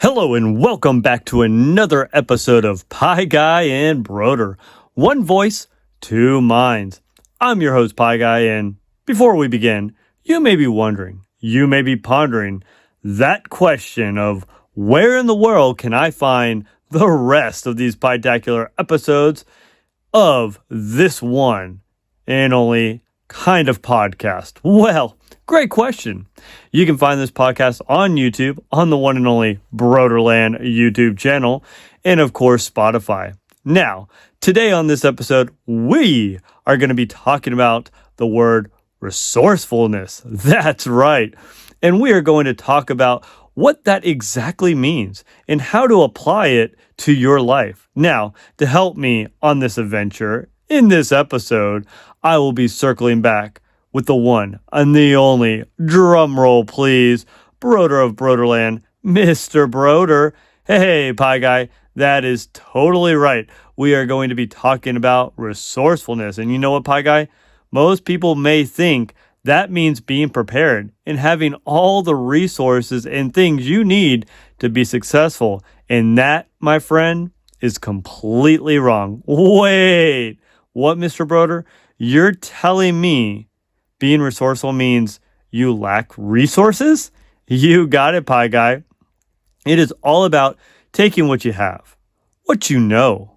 Hello and welcome back to another episode of Pie Guy and Brodeur. One voice, two minds. I'm your host, Pie Guy, and before we begin, you may be wondering, you may be pondering that question of where in the world can I find the rest of these Pie-tacular episodes of this one and only kind of podcast? Well, great question. You can find this podcast on YouTube, on the one and only Brodeurland YouTube channel, and of course, Spotify. Now, today on this episode, we are going to be talking about the word resourcefulness. That's right. And we are going to talk about what that exactly means and how to apply it to your life. Now, to help me on this adventure, in this episode, I will be circling back with the one and the only, drum roll please, Brodeur of Brodeurland, Mr. Brodeur. Hey, Pie Guy, that is totally right. We are going to be talking about resourcefulness. And you know what, Pie Guy? Most people may think that means being prepared and having all the resources and things you need to be successful. And that, my friend, is completely wrong. Wait, what, Mr. Brodeur? You're telling me being resourceful means you lack resources? You got it, Pie Guy. It is all about taking what you have, what you know,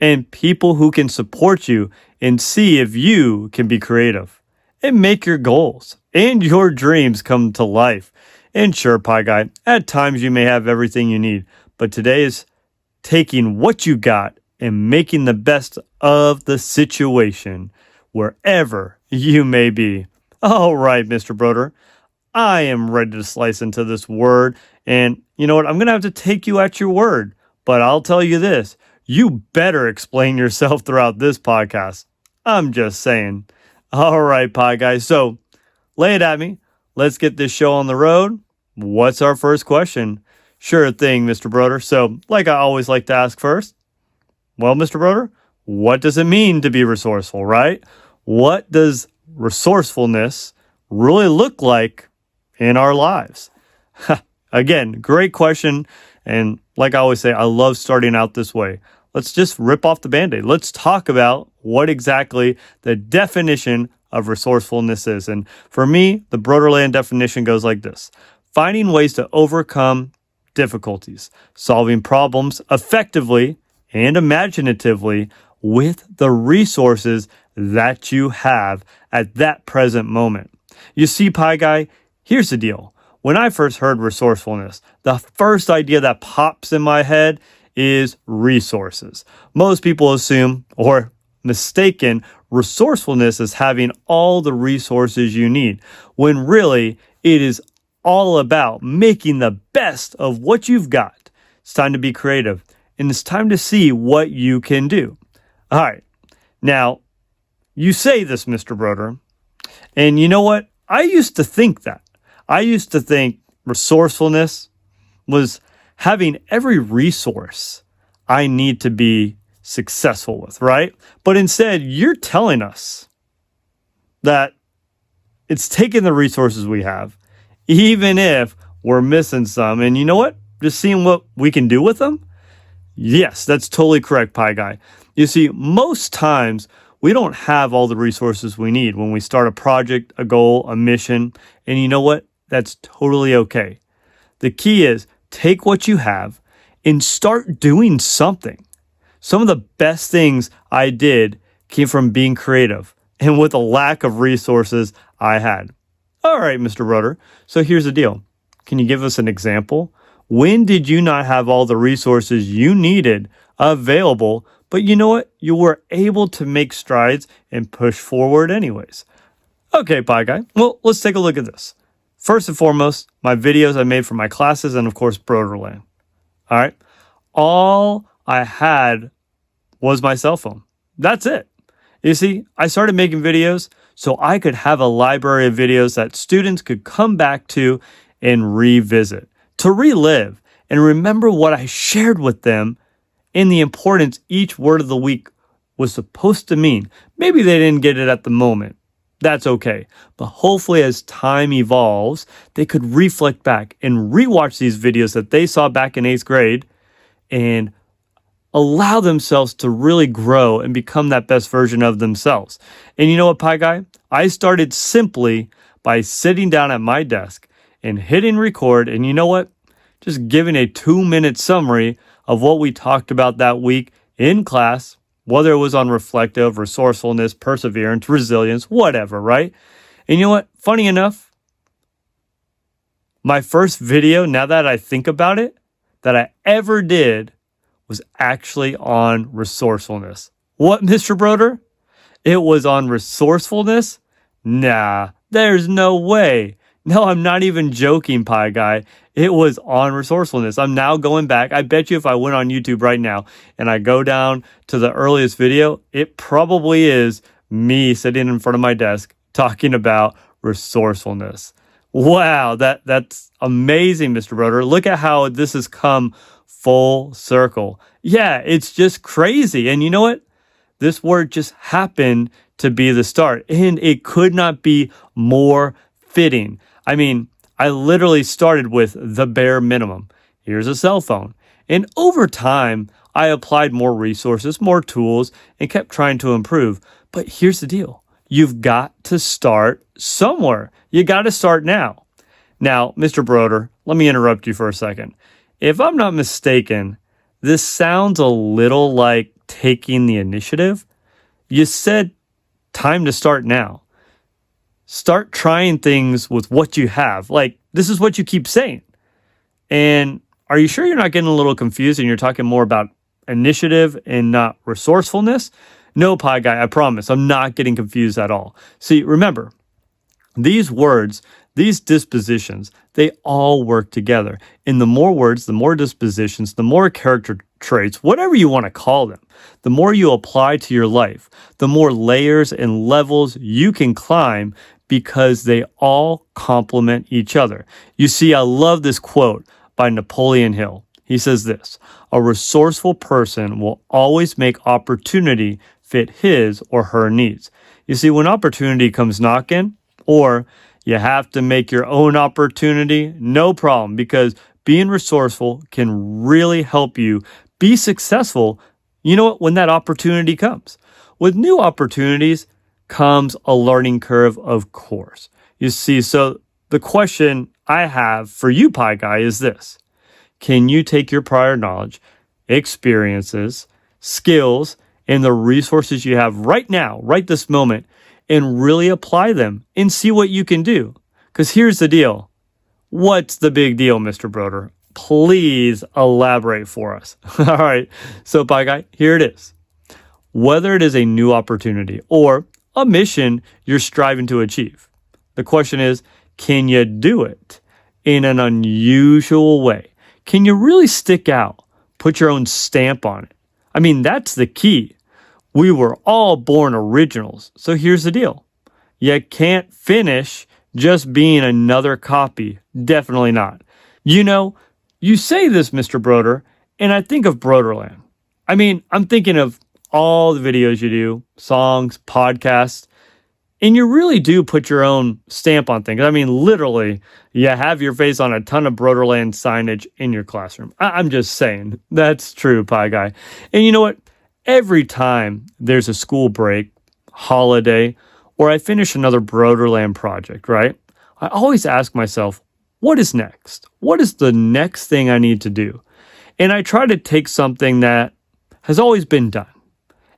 and people who can support you and see if you can be creative and make your goals and your dreams come to life. And sure, Pie Guy, at times you may have everything you need, but today is taking what you got and making the best of the situation wherever you may be. All right, Mr. Brodeur, I am ready to slice into this word. And you know what? I'm going to have to take you at your word. But I'll tell you this, you better explain yourself throughout this podcast. I'm just saying. All right, Pie Guys. So lay it at me. Let's get this show on the road. What's our first question? Sure thing, Mr. Brodeur. So like I always like to ask first, well, Mr. Brodeur, what does it mean to be resourceful, right? What does resourcefulness really look like in our lives? Again, great question. And like I always say, I love starting out this way. Let's just rip off the Band-Aid. Let's talk about what exactly the definition of resourcefulness is. And for me, the Brodeurland definition goes like this: finding ways to overcome difficulties, solving problems effectively and imaginatively with the resources that you have at that present moment. You see, Pie Guy, here's the deal. When I first heard resourcefulness, the first idea that pops in my head is resources. Most people assume, or mistaken, resourcefulness as having all the resources you need, when really it is all about making the best of what you've got. It's time to be creative, and it's time to see what you can do. All right. Now, you say this, Mr. Brodeur, and you know what? I used to think that. I used to think resourcefulness was having every resource I need to be successful with, right? But instead, you're telling us that it's taking the resources we have, even if we're missing some, and you know what? Just seeing what we can do with them? Yes, that's totally correct, Pie Guy. You see, most times we don't have all the resources we need when we start a project, a goal, a mission. And you know what? That's totally okay. The key is take what you have and start doing something. Some of the best things I did came from being creative and with a lack of resources I had. All right, Mr. Brodeur. So here's the deal. Can you give us an example? When did you not have all the resources you needed available, but you know what? You were able to make strides and push forward anyways. Okay, Pie Guy. Well, let's take a look at this. First and foremost, my videos I made for my classes and, of course, Brodeurland. All right? All I had was my cell phone. That's it. You see, I started making videos so I could have a library of videos that students could come back to and revisit, to relive and remember what I shared with them and the importance each word of the week was supposed to mean. Maybe they didn't get it at the moment, That's okay. But hopefully as time evolves, they could reflect back and rewatch these videos that they saw back in 8th grade and allow themselves to really grow and become that best version of themselves. And you know what, Pie Guy? I started simply by sitting down at my desk and hitting record. And you know what? Just giving a 2-minute summary of what we talked about that week in class, whether it was on reflective, resourcefulness, perseverance, resilience, whatever, right? And you know what? Funny enough, my first video, now that I think about it, that I ever did was actually on resourcefulness. What, Mr. Brodeur? It was on resourcefulness? Nah, there's no way. No, I'm not even joking, Pie Guy. It was on resourcefulness. I'm now going back. I bet you if I went on YouTube right now and I go down to the earliest video, it probably is me sitting in front of my desk talking about resourcefulness. Wow, that's amazing, Mr. Brodeur. Look at how this has come full circle. Yeah, it's just crazy. And you know what? This word just happened to be the start, and it could not be more fitting. I mean, I literally started with the bare minimum. Here's a cell phone. And over time, I applied more resources, more tools, and kept trying to improve. But here's the deal. You've got to start somewhere. You got to start now. Now, Mr. Brodeur, let me interrupt you for a second. If I'm not mistaken, this sounds a little like taking the initiative. You said time to start now. Start trying things with what you have. Like, this is what you keep saying. And are you sure you're not getting a little confused and you're talking more about initiative and not resourcefulness? No, Pie Guy, I promise. I'm not getting confused at all. See, remember, these words, these dispositions, they all work together. And the more words, the more dispositions, the more character traits, whatever you want to call them, the more you apply to your life, the more layers and levels you can climb because they all complement each other. You see, I love this quote by Napoleon Hill. He says this: a resourceful person will always make opportunity fit his or her needs. You see, when opportunity comes knocking, or you have to make your own opportunity, no problem, because being resourceful can really help you be successful, you know what, when that opportunity comes. With new opportunities comes a learning curve, of course. You see, so the question I have for you, Pie Guy, is this: can you take your prior knowledge, experiences, skills, and the resources you have right now, right this moment, and really apply them and see what you can do? Because here's the deal. What's the big deal, Mr. Brodeur? Please elaborate for us. All right. So, Pie Guy, here it is. Whether it is a new opportunity or a mission you're striving to achieve, the question is, can you do it in an unusual way? Can you really stick out, put your own stamp on it? I mean, that's the key. We were all born originals. So here's the deal. You can't finish just being another copy. Definitely not. You know, you say this, Mr. Brodeur, and I think of Brodeurland. I mean, I'm thinking of all the videos you do, songs, podcasts, and you really do put your own stamp on things. I mean, literally, you have your face on a ton of Brodeurland signage in your classroom. I'm just saying. That's true, Pie Guy. And you know what? Every time there's a school break, holiday, or I finish another Brodeurland project, right? I always ask myself, what is next? What is the next thing I need to do? And I try to take something that has always been done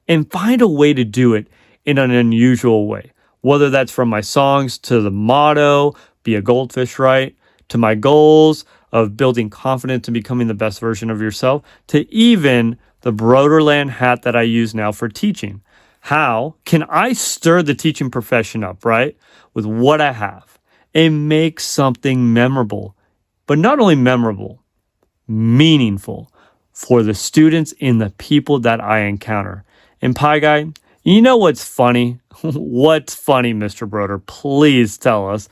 and find a way to do it in an unusual way. Whether that's from my songs to the motto, be a goldfish, right? To my goals of building confidence and becoming the best version of yourself, to even the Brodeurland hat that I use now for teaching. How can I stir the teaching profession up, right? With what I have and make something memorable, but not only memorable, meaningful for the students and the people that I encounter. And Pie Guy, you know what's funny? What's funny, Mr. Brodeur? Please tell us.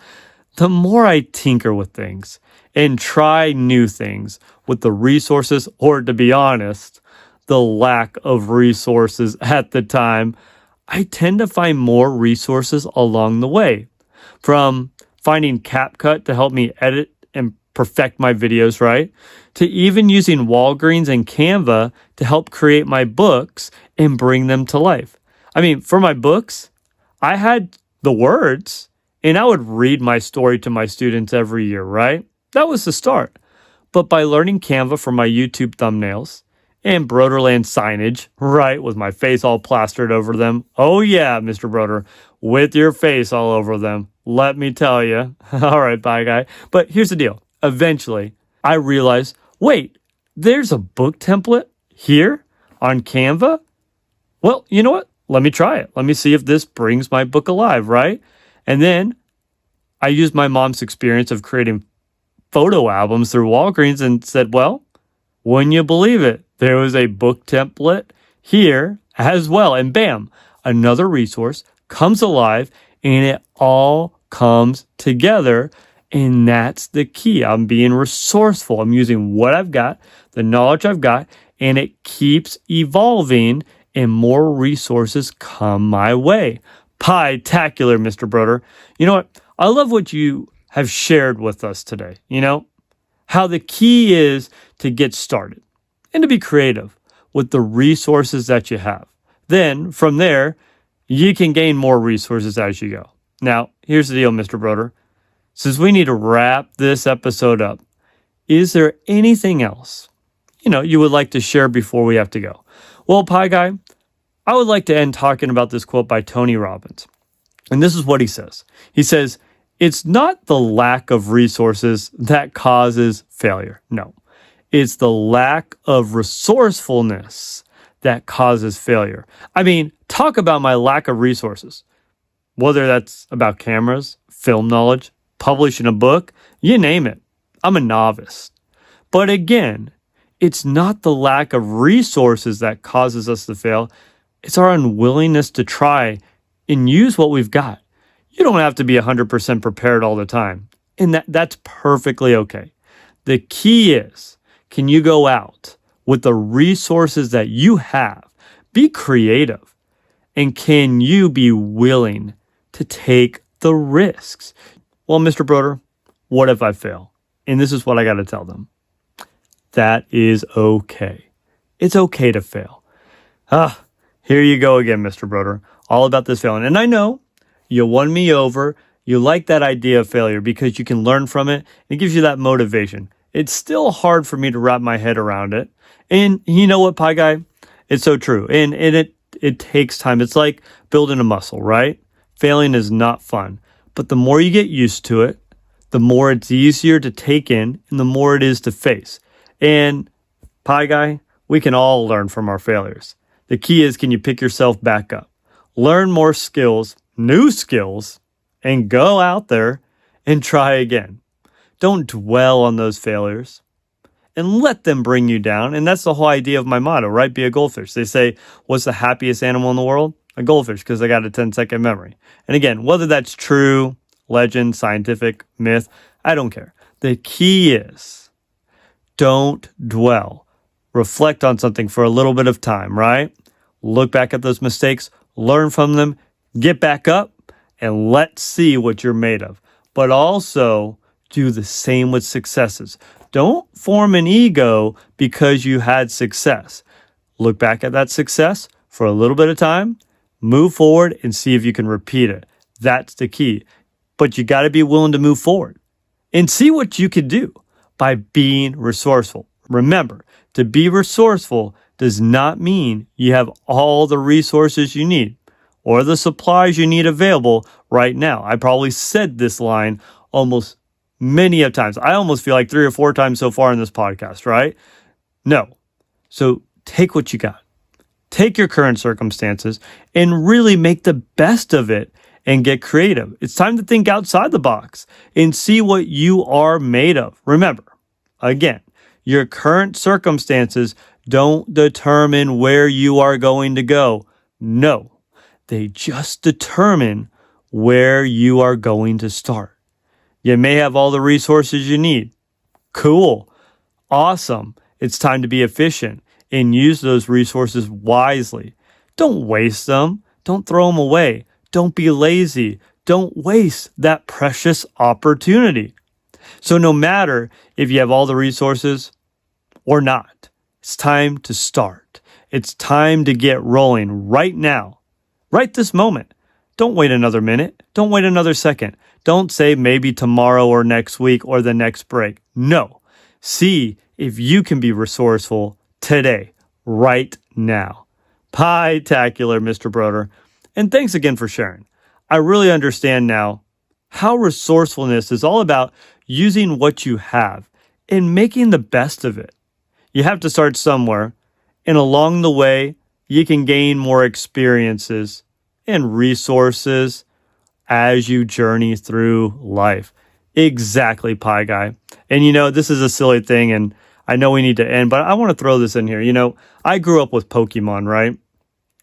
The more I tinker with things and try new things with the resources, or to be honest, the lack of resources at the time, I tend to find more resources along the way. From finding CapCut to help me edit and perfect my videos, right? To even using Walgreens and Canva to help create my books and bring them to life. I mean, for my books, I had the words and I would read my story to my students every year, right? That was the start. But by learning Canva for my YouTube thumbnails and Brodeurland signage, right, with my face all plastered over them. Oh yeah, Mr. Brodeur, with your face all over them. Let me tell you. All right, bye, guy. But here's the deal. Eventually, I realized, wait, there's a book template here on Canva? Well, you know what? Let me try it. Let me see if this brings my book alive, right? And then I used my mom's experience of creating photo albums through Walgreens and said, well, wouldn't you believe it? There was a book template here as well. And bam, another resource comes alive and it all comes together. And that's the key. I'm being resourceful. I'm using what I've got, the knowledge I've got, and it keeps evolving and more resources come my way. Pie-tacular, Mr. Brodeur. You know what? I love what you have shared with us today. You know, how the key is to get started and to be creative with the resources that you have. Then from there, you can gain more resources as you go. Now, here's the deal, Mr. Brodeur. Since we need to wrap this episode up, is there anything else, you would like to share before we have to go? Well, Pie Guy, I would like to end talking about this quote by Tony Robbins. And this is what he says. He says, it's not the lack of resources that causes failure. No, it's the lack of resourcefulness that causes failure. I mean, talk about my lack of resources. Whether that's about cameras, film knowledge, publishing a book, you name it. I'm a novice. But again, it's not the lack of resources that causes us to fail. It's our unwillingness to try and use what we've got. You don't have to be 100% prepared all the time. And that's perfectly okay. The key is, can you go out with the resources that you have? Be creative. And can you be willing to take the risks? Well, Mr. Brodeur, what if I fail? And this is what I got to tell them. That is okay. It's okay to fail. Here you go again, Mr. Brodeur. All about this failing. And I know you won me over. You like that idea of failure because you can learn from it. It gives you that motivation. It's still hard for me to wrap my head around it. And you know what, Pie Guy? It's so true. And it takes time. It's like building a muscle, right? Failing is not fun. But the more you get used to it, the more it's easier to take in and the more it is to face. And Pie Guy, we can all learn from our failures. The key is, can you pick yourself back up? Learn more skills, new skills, and go out there and try again. Don't dwell on those failures and let them bring you down. And that's the whole idea of my motto, right? Be a goldfish. They say, what's the happiest animal in the world? A goldfish, because they got a 10-second memory. And again, whether that's true, legend, scientific, myth, I don't care. The key is, don't dwell. Reflect on something for a little bit of time, right? Look back at those mistakes, learn from them, get back up, and let's see what you're made of. But also do the same with successes. Don't form an ego because you had success. Look back at that success for a little bit of time, move forward, and see if you can repeat it. That's the key. But you got to be willing to move forward and see what you can do by being resourceful. Remember, to be resourceful does not mean you have all the resources you need or the supplies you need available right now. I probably said this line almost many of times. I almost feel like 3 or 4 times so far in this podcast, right? No. So take what you got. Take your current circumstances and really make the best of it and get creative. It's time to think outside the box and see what you are made of. Remember, again, your current circumstances don't determine where you are going to go. No, they just determine where you are going to start. You may have all the resources you need. Cool. Awesome. It's time to be efficient and use those resources wisely. Don't waste them. Don't throw them away. Don't be lazy. Don't waste that precious opportunity. So no matter if you have all the resources or not, it's time to start. It's time to get rolling right now, right this moment. Don't wait another minute. Don't wait another second. Don't say maybe tomorrow or next week or the next break. No. See if you can be resourceful today, right now. Pie-tacular, Mr. Brodeur. And thanks again for sharing. I really understand now how resourcefulness is all about using what you have and making the best of it. You have to start somewhere, and along the way, you can gain more experiences and resources as you journey through life. Exactly, Pie Guy. And this is a silly thing, and I know we need to end, but I want to throw this in here. I grew up with Pokemon, right?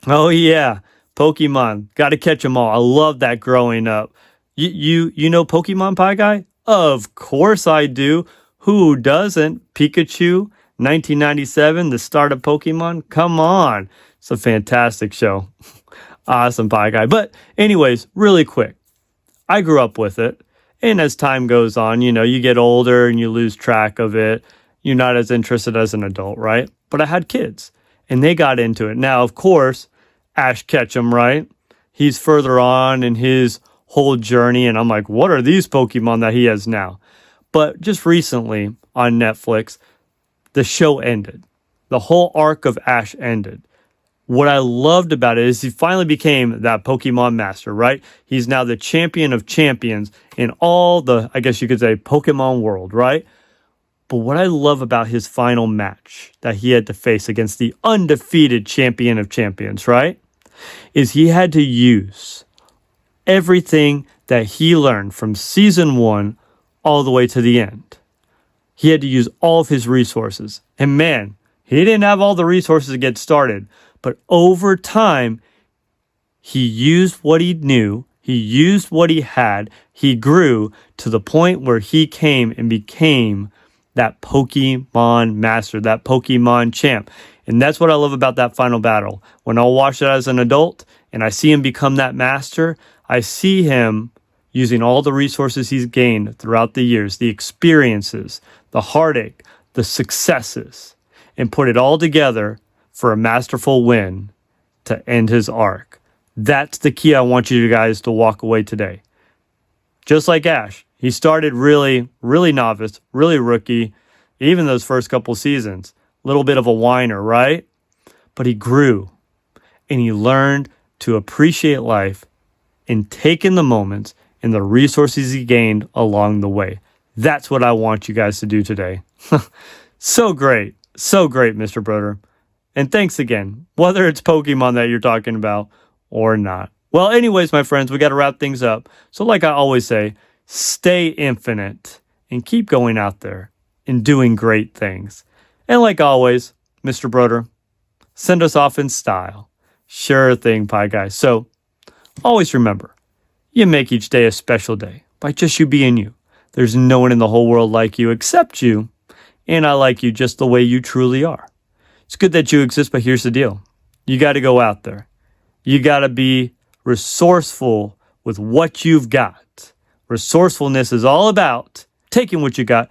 Oh, yeah. Pokemon. Got to catch them all. I love that growing up. You know Pokemon, Pie Guy? Of course I do. Who doesn't? Pikachu, 1997, the start of Pokemon. Come on. It's a fantastic show. Awesome, Pie Guy. But anyways, really quick. I grew up with it. And as time goes on, you get older and you lose track of it. You're not as interested as an adult, right? But I had kids and they got into it. Now, of course, Ash Ketchum, right? He's further on in his whole journey. And I'm like, what are these Pokemon that he has now? But just recently on Netflix, the show ended. The whole arc of Ash ended. What I loved about it is he finally became that Pokemon master, right? He's now the champion of champions in all the, I guess you could say, Pokemon world, right? But what I love about his final match that he had to face against the undefeated champion of champions, right? Is he had to use everything that he learned from season 1 all the way to the end. He had to use all of his resources. And man, he didn't have all the resources to get started. But over time, he used what he knew. He used what he had. He grew to the point where he came and became that Pokemon master, that Pokemon champ. And that's what I love about that final battle. When I'll watch it as an adult and I see him become that master, I see him using all the resources he's gained throughout the years, the experiences, the heartache, the successes, and put it all together for a masterful win to end his arc. That's the key I want you guys to walk away today. Just like Ash, he started really, really novice, really rookie, even those first couple seasons. A little bit of a whiner, right? But he grew and he learned to appreciate life and take in the moments and the resources he gained along the way. That's what I want you guys to do today. So great, Mr. Brodeur. And thanks again, whether it's Pokemon that you're talking about or not. Well, anyways, my friends, we got to wrap things up. So like I always say, stay infinite and keep going out there and doing great things. And like always, Mr. Brodeur, send us off in style. Sure thing, Pie Guy. So always remember, you make each day a special day by just you being you. There's no one in the whole world like you except you. And I like you just the way you truly are. It's good that you exist, but here's the deal. You got to go out there. You got to be resourceful with what you've got. Resourcefulness is all about taking what you got,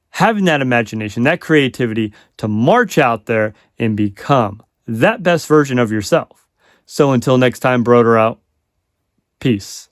having that imagination, that creativity to march out there and become that best version of yourself. So until next time, Brodeur out. Peace.